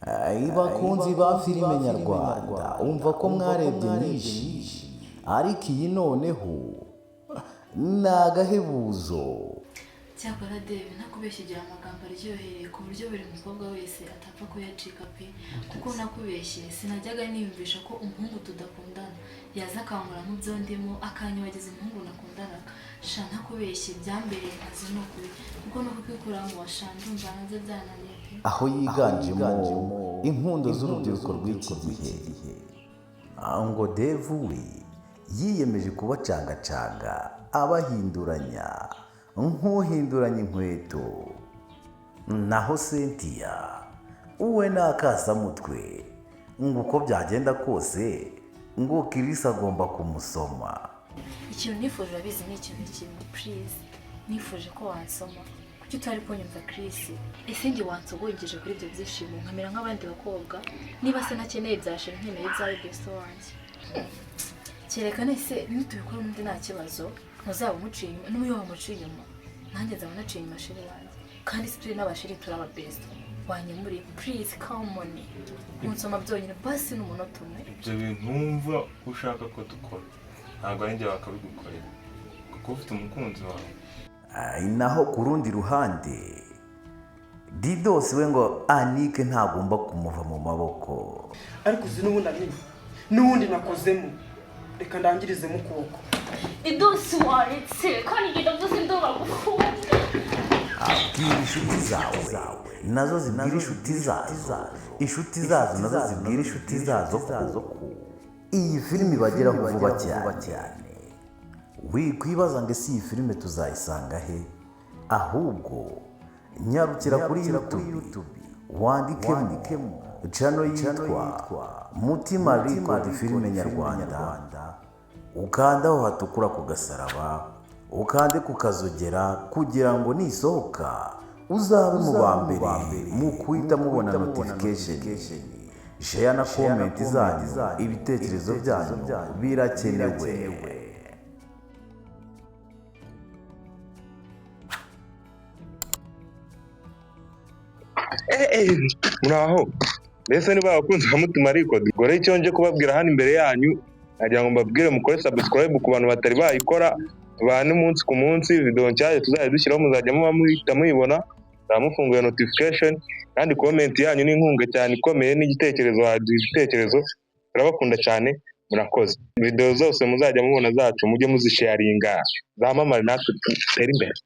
bakunzi ba filime nyarwanda umva ko mwarebye nyinshi ariko iyi noneho ni agahebuzo. cyakora Dave nakubeshye igira amagambo aryohereye ku buryo buri mukobwa wese atapfa kuyacika pe, kuko nakubeshye sinajyaga niyumvisha ko umuhungu tudakundana yaza akankura mu byo ndimo akanyibagiza umuhungu nakundanaga. Sha nakubeshye byambereye nkazi no kuri kuko no kubikura mu washanje umva nanze byananiye pe. Aho yiganjemo inkundo z'urubyiruko rw'iki gihe, ngo Dave we yiyemeje kubacangacanga abahinduranya nk'uhinduranya inkweto. Naho Cynthia uwe n'akasamutwe ngo uko byagenda kose ngo Chris agomba kumusoma. Ikintu nifuje urabizi ni ikintu kimwe please, nifuje ko wansoma kuki utari kunyumva Chris. Ese njye wansogongije kuri ibyo byishimo nkamera nk'abandi bakobwa, niba se nakeneye byashira nkeneye ibyawe besto wanjye. Cyerekana se nitubikora n'undi nta kibazo ntuzaba umuciye inyuma n'uyu wamuciye inyuma nanjye nzaba naciye inyuma shiri wanjye, kandi si turi n'abashiri turaba besto wanyemuriye please come on unsoma byonyine basi n'umunota umwe. Ibyo bintu wumva ushaka ko dukora ntabwo ari njye bakabigukorera kuko ufite umukunzi wawe. Naho ku rundi ruhande Didos we ngo Anike ntagomba kumuva mu maboko. Ariko uzi n'ubundi nakozemo reka ndangirizemo ukuboko. Didos waretse kandi gida byose ndoba gukunda. Abwira inshuti zawe nazo zibwira inshuti zazo, inshuti zazo nazo zibwira inshuti zazo ko iyi filime ibageraho vuba cyane. Wikwibaza ngo ese iyi filime tuzayisanga he? Ahubwo nyarukira kuri YouTube wandikemo channel yitwa Mutima Record Filime Nyarwanda, ukandaho hatukura ku gasaraba, ukande kukazogera kugira ngo nisohoka uzabe mu bambere mu kwita mubona notification. Share na comment zanyu, ibitekerezo byanyu birakenewe. muraho mbese niba abakunzi ba Mutima Record gore icyo nje kubabwira hano imbere yanyu, nagira ngo mbabwire mukore subscribe ku bantu batari bayikora, tubane umunsi ku munsi video nshyashya tuzajya dushyiraho muzajya muba muhita muyibona, mufunguye notification, kandi comment yanyu ni inkunga cyane ikomeye n'igitekerezo waduha ibitekerezo, turabakunda cyane murakoze. Video zose muzajya mubona zacu mujye muzisharinga zamamare natwe dutere imbere.